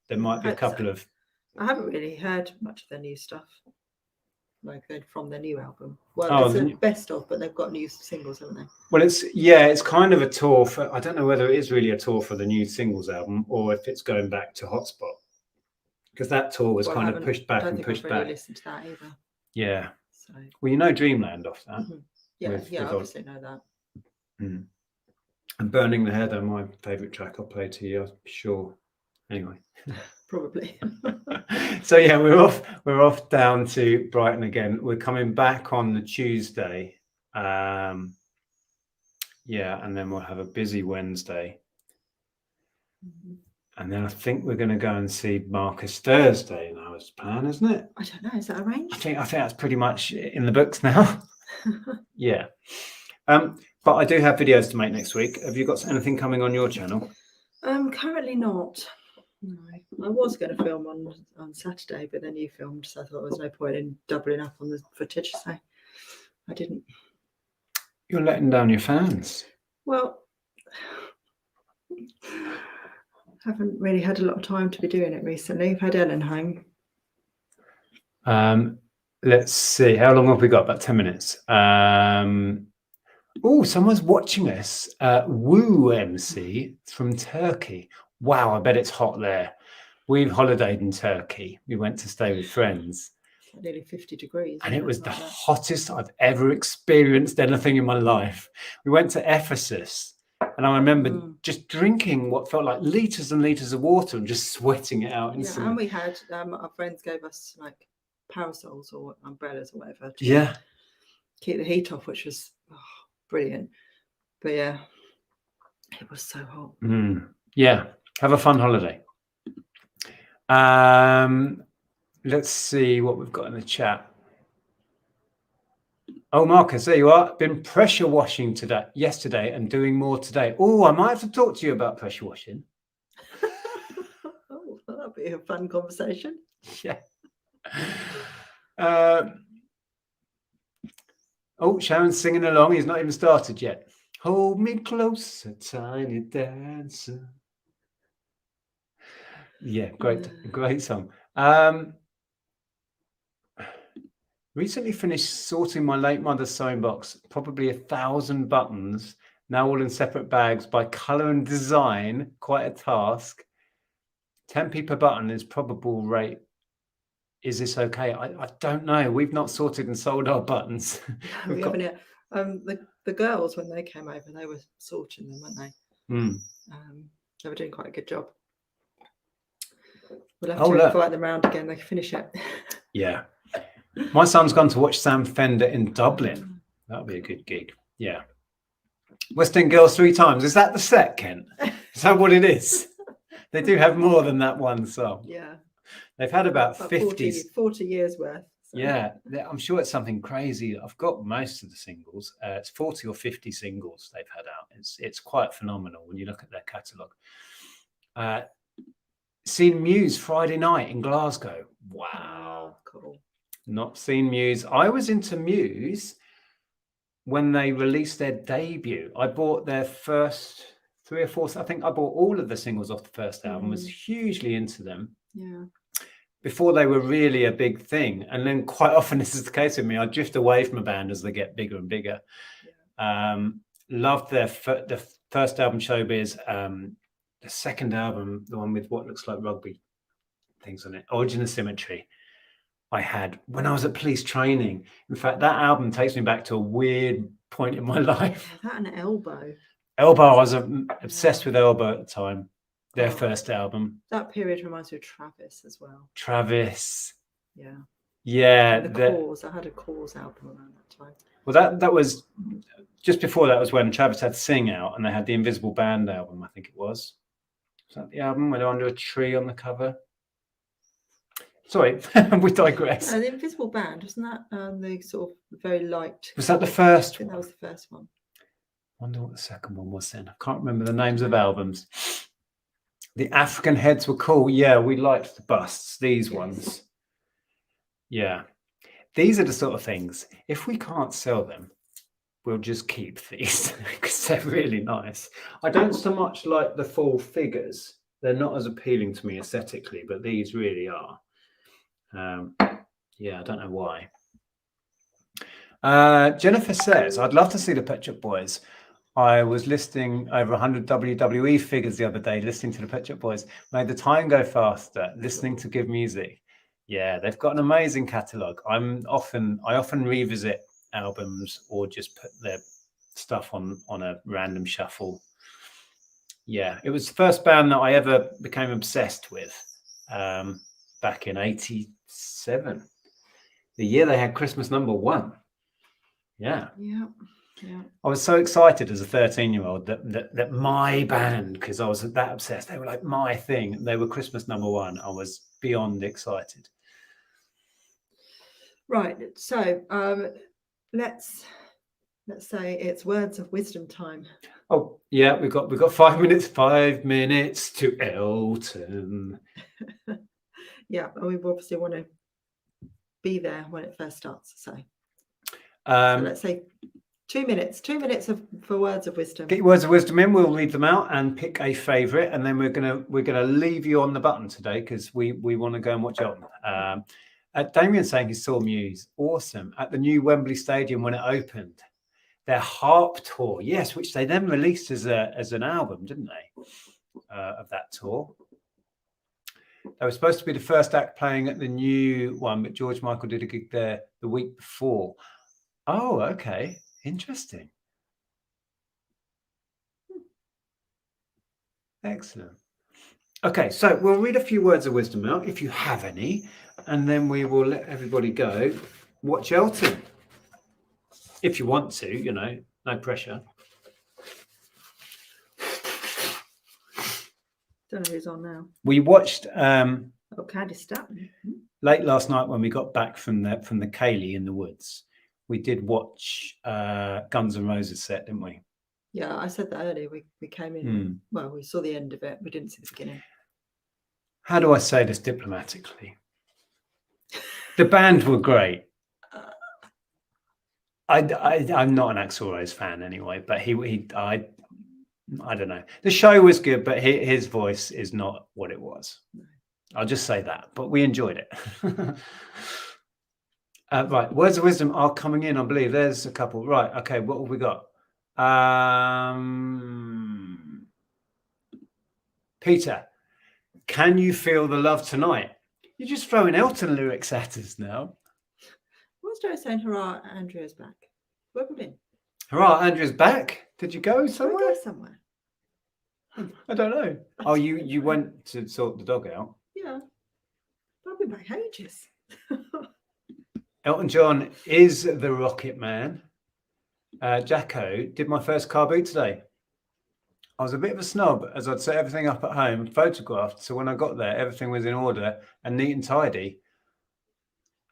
There might be a couple of... I haven't really heard much of their new stuff, like from their new album. Well, it's the best of, but they've got new singles, haven't they? Well, it's kind of a tour for... I don't know whether it is really a tour for the new singles album or if it's going back to Hotspot. Because that tour was kind of pushed back and pushed back. I don't think I've really listened to that either. Yeah. So. Well, you know Dreamland off that. Mm-hmm. Yeah, I obviously know that. Mm. And Burning the Heather, my favourite track I'll play to you, I'm sure. Anyway. Probably. So yeah, we're off down to Brighton again. We're coming back on the Tuesday. And then we'll have a busy Wednesday. Mm-hmm. And then I think we're going to go and see Marcus Thursday now as plan, isn't it? I don't know. Is that arranged? I think that's pretty much in the books now. Yeah. But I do have videos to make next week. Have you got anything coming on your channel? Currently not. No. I was going to film on Saturday, but then you filmed, so I thought there was no point in doubling up on the footage, so I didn't. You're letting down your fans. Well, haven't really had a lot of time to be doing it recently. I've had Ellen home. Let's see. How long have we got? About 10 minutes. Someone's watching us. Woo MC from Turkey. Wow, I bet it's hot there. We've holidayed in Turkey. We went to stay with friends. Nearly 50 degrees. And it was the hottest I've ever experienced anything in my life. We went to Ephesus. And I remember just drinking what felt like litres and litres of water and just sweating it out instantly. Yeah, and we had, our friends gave us like parasols or umbrellas or whatever to keep the heat off, which was brilliant. But yeah, it was so hot. Yeah, have a fun holiday. Let's see what we've got in the chat. Oh, Marcus, there you are. Been pressure washing yesterday and doing more today. Oh, I might have to talk to you about pressure washing. Oh, that'll be a fun conversation. Yeah. Sharon's singing along. He's not even started yet. Hold me close, a tiny dancer. Yeah, great song. Recently finished sorting my late mother's sewing box, probably 1,000 buttons, now all in separate bags by colour and design, quite a task. 10p per button is probable rate. Is this okay? I don't know. We've not sorted and sold our buttons. We haven't yet. The girls, when they came over, they were sorting them, weren't they? They were doing quite a good job. We'll have to invite them round again. They can finish it. Yeah. My son's gone to watch Sam Fender in Dublin. That'll be a good gig. Yeah. West End Girls 3 times. Is that the set, Kent? Is that what it is? They do have more than that one song. Yeah. They've had about 50 years worth. So. Yeah. I'm sure it's something crazy. I've got most of the singles. It's 40 or 50 singles they've had out. It's quite phenomenal when you look at their catalogue. Seen Muse Friday night in Glasgow. Wow. Cool. Not seen Muse. I was into Muse when they released their debut. I bought their first 3 or 4. I think I bought all of the singles off the first album. Was hugely into them. Yeah. before they were really a big thing. And then quite often, this is the case with me, I drift away from a band as they get bigger and bigger. Loved the first album, Showbiz. The second album, the one with what looks like rugby things on it, Origin and Symmetry, I had when I was at police training. In fact, that album takes me back to a weird point in my life. Yeah, that and Elbow. Elbow, I was obsessed with Elbow at the time. Their first album. That period reminds me of Travis as well. Travis. Yeah. Yeah. And the Cause. I had a Cause album around that time. Well, that was just before that was when Travis had Sing out, and they had the Invisible Band album, I think it was. Was that the album where they're under a tree on the cover? Sorry, we digress. The Invisible Band, wasn't that the sort of very light? Was that the first one? That was the first one. I wonder what the second one was then. I can't remember the names of albums. The African Heads were cool. Yeah, we liked the busts, these ones. Yeah. These are the sort of things, if we can't sell them, we'll just keep these because they're really nice. I don't so much like the full figures. They're not as appealing to me aesthetically, but these really are. Yeah, I don't know why. Jennifer says, I'd love to see the Pet Shop Boys. I was listing over 100 WWE figures the other day, listening to the Pet Shop Boys. Made the time go faster, listening to good music. Yeah, they've got an amazing catalogue. I often revisit albums or just put their stuff on a random shuffle. Yeah, it was the first band that I ever became obsessed with back in '87, the year they had Christmas #1. Yeah. Yeah. Yeah. I was so excited as a 13-year-old that my band, because I was that obsessed, they were like my thing. They were Christmas #1. I was beyond excited. Right. So let's say it's words of wisdom time. Oh yeah, we've got 5 minutes. 5 minutes to Elton. Yeah, we obviously want to be there when it first starts. So let's say 2 minutes. 2 minutes for words of wisdom. Get your words of wisdom in. We'll read them out and pick a favourite, and then we're gonna leave you on the button today because we want to go and watch Elton. Damien saying he saw Muse, awesome, at the new Wembley Stadium when it opened. Their Harp tour, yes, which they then released as an album, didn't they? Of that tour. They were supposed to be the first act playing at the new one, but George Michael did a gig there the week before. Oh, okay. Interesting. Excellent. Okay, so we'll read a few words of wisdom out, if you have any, and then we will let everybody go. Watch Elton. If you want to, no pressure. Don't know who's on now. We watched Candy Staton. Late last night when we got back from the Cayley in the woods. We did watch Guns N' Roses set, didn't we? Yeah, I said that earlier. We came in. Well, we saw the end of it. We didn't see the beginning. How do I say this diplomatically? The band were great. I'm not an Axl Rose fan anyway, but I don't know. The show was good, but his voice is not what it was. I'll just say that. But we enjoyed it. Right, words of wisdom are coming in, I believe. There's a couple. Right, okay, what have we got? Peter, can you feel the love tonight? You're just throwing Elton lyrics at us now. What's Joe saying? Hurrah, Andrea's back. Where have we been? Hurrah, Andrea's back. Did you go somewhere? Did I go somewhere? I don't know. Oh, you went to sort the dog out? Yeah. I've been back ages. Elton John is the Rocket Man. Jacko, did my first car boot today. I was a bit of a snob as I'd set everything up at home, photographed. So when I got there, everything was in order and neat and tidy.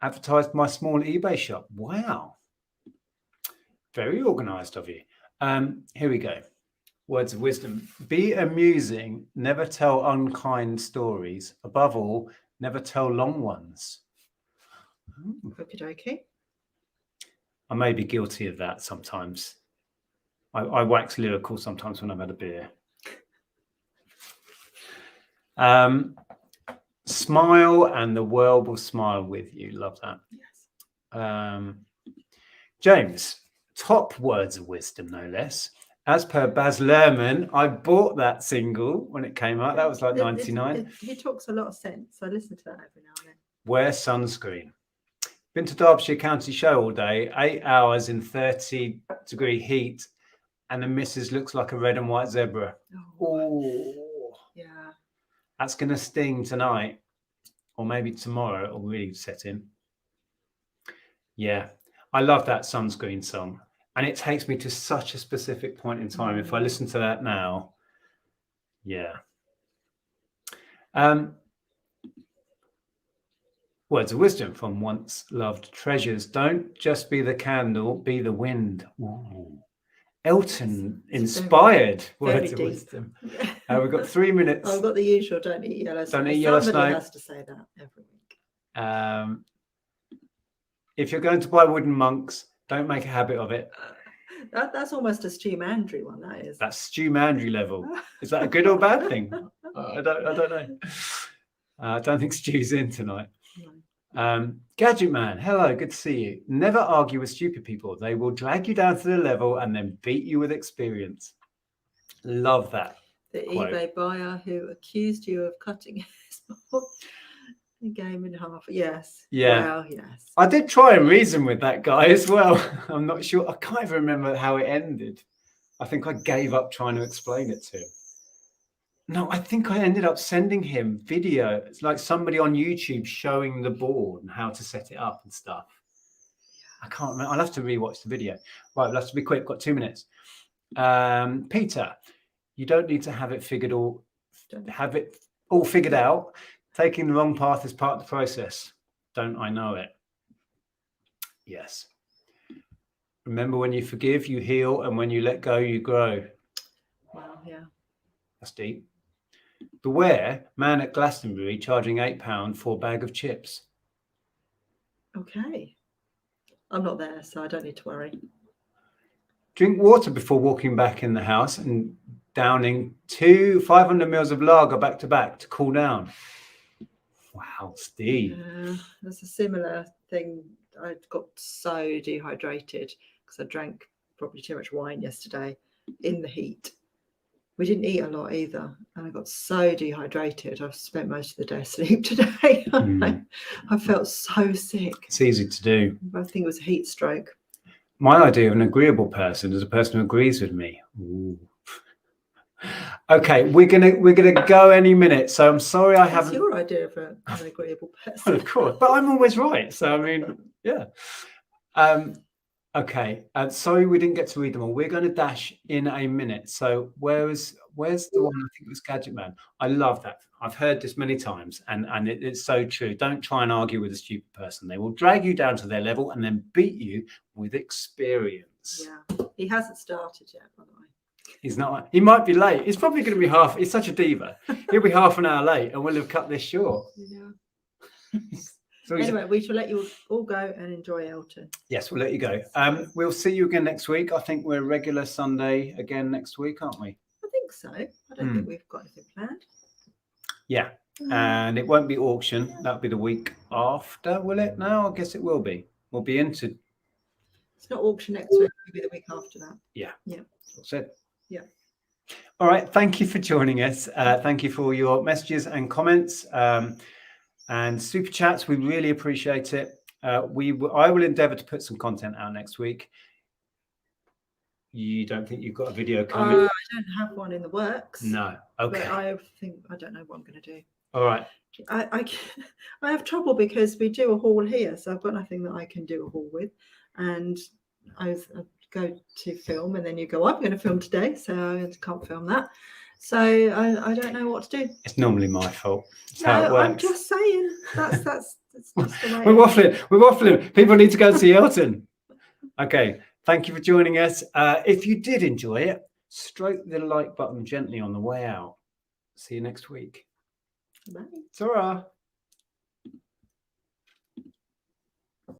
Advertised my small eBay shop. Wow. Very organised of you. Here we go. Words of wisdom. Be amusing. Never tell unkind stories. Above all, never tell long ones. Okie dokie. I may be guilty of that sometimes. I wax lyrical sometimes when I've had a beer. Smile and the world will smile with you. Love that. Yes. James, top words of wisdom, no less. As per Baz Luhrmann, I bought that single when it came out. That was like 99. He talks a lot of sense. I listen to that every now and then. Wear sunscreen. Been to Derbyshire County Show all day, 8 hours in 30-degree heat, and the missus looks like a red and white zebra. Oh, yeah. That's going to sting tonight, or maybe tomorrow. It'll really set in. Yeah, I love that sunscreen song. And it takes me to such a specific point in time. If I listen to that now, yeah. Words of wisdom from once loved treasures. Don't just be the candle, be the wind. Ooh. Elton inspired words of wisdom. We've got 3 minutes. I've got the usual don't eat yellow snow. Don't eat yellow snow. Somebody has to say that every week. If you're going to buy wooden monks, don't make a habit of it. That's almost a Stu Mandry one, that is. That's Stu Mandry level. Is that a good or bad thing? I don't know. I don't think Stu's in tonight. No. Gadget Man, hello, good to see you. Never argue with stupid people. They will drag you down to the level and then beat you with experience. Love that. The quote. eBay buyer who accused you of cutting his game in half. Yes. Yeah. Well, yes. I did try and reason with that guy as well. I'm not sure. I can't even remember how it ended. I think I gave up trying to explain it to him. No, I think I ended up sending him video. It's like somebody on YouTube showing the board and how to set it up and stuff. I can't remember. I'll have to rewatch the video. Right, we'll have to be quick. Got 2 minutes. Peter, you don't need to have it figured all figured out. Taking the wrong path is part of the process. Don't I know it? Yes. Remember, when you forgive, you heal, and when you let go, you grow. Wow, yeah. That's deep. Beware, man at Glastonbury charging £8 for a bag of chips. Okay. I'm not there, so I don't need to worry. Drink water before walking back in the house and downing 500 mils of lager back to back to cool down. Wow, Steve. That's a similar thing. I got so dehydrated because I drank probably too much wine yesterday in the heat. We didn't eat a lot either, and I got so dehydrated. I've spent most of the day asleep today. I felt so sick. It's easy to do. I think it was a heat stroke. My idea of an agreeable person is a person who agrees with me. Ooh. Okay, we're gonna go any minute. So I'm sorry I haven't. What's your idea of an agreeable person? Well, of course, but I'm always right. So I mean, yeah. Okay. Sorry we didn't get to read them all. We're going to dash in a minute. So where's the one? I think it was Gadget Man. I love that. I've heard this many times, and it's so true. Don't try and argue with a stupid person. They will drag you down to their level and then beat you with experience. Yeah, he hasn't started yet, by the way. He's not. He might be late. He's probably going to be half. He's such a diva. He'll be half an hour late, and we'll have cut this short. Yeah. So anyway, we shall let you all go and enjoy Elton. Yes, we'll let you go. We'll see you again next week. I think we're regular Sunday again next week, aren't we? I think so. I don't think we've got anything planned. Yeah, and it won't be auction. That'll be the week after, will it? No, I guess it will be. We'll be into. It's not auction next week. It'll be the week after that. Yeah. Yeah. That's it. Yeah. All right. Thank you for joining us. Thank you for your messages and comments. And super chats, we really appreciate it. I will endeavour to put some content out next week. You don't think you've got a video coming? I don't have one in the works. No. Okay. But I don't know what I'm going to do. All right. I have trouble because we do a haul here, so I've got nothing that I can do a haul with, and I go to film, and then you go, I'm going to film today, so I can't film that. So I don't know what to do. It's normally my fault. That's how it works. I'm just saying. That's just the way. We're waffling. People need to go and see Elton. Okay. Thank you for joining us. If you did enjoy it, stroke the like button gently on the way out. See you next week. Bye. Ta-ra.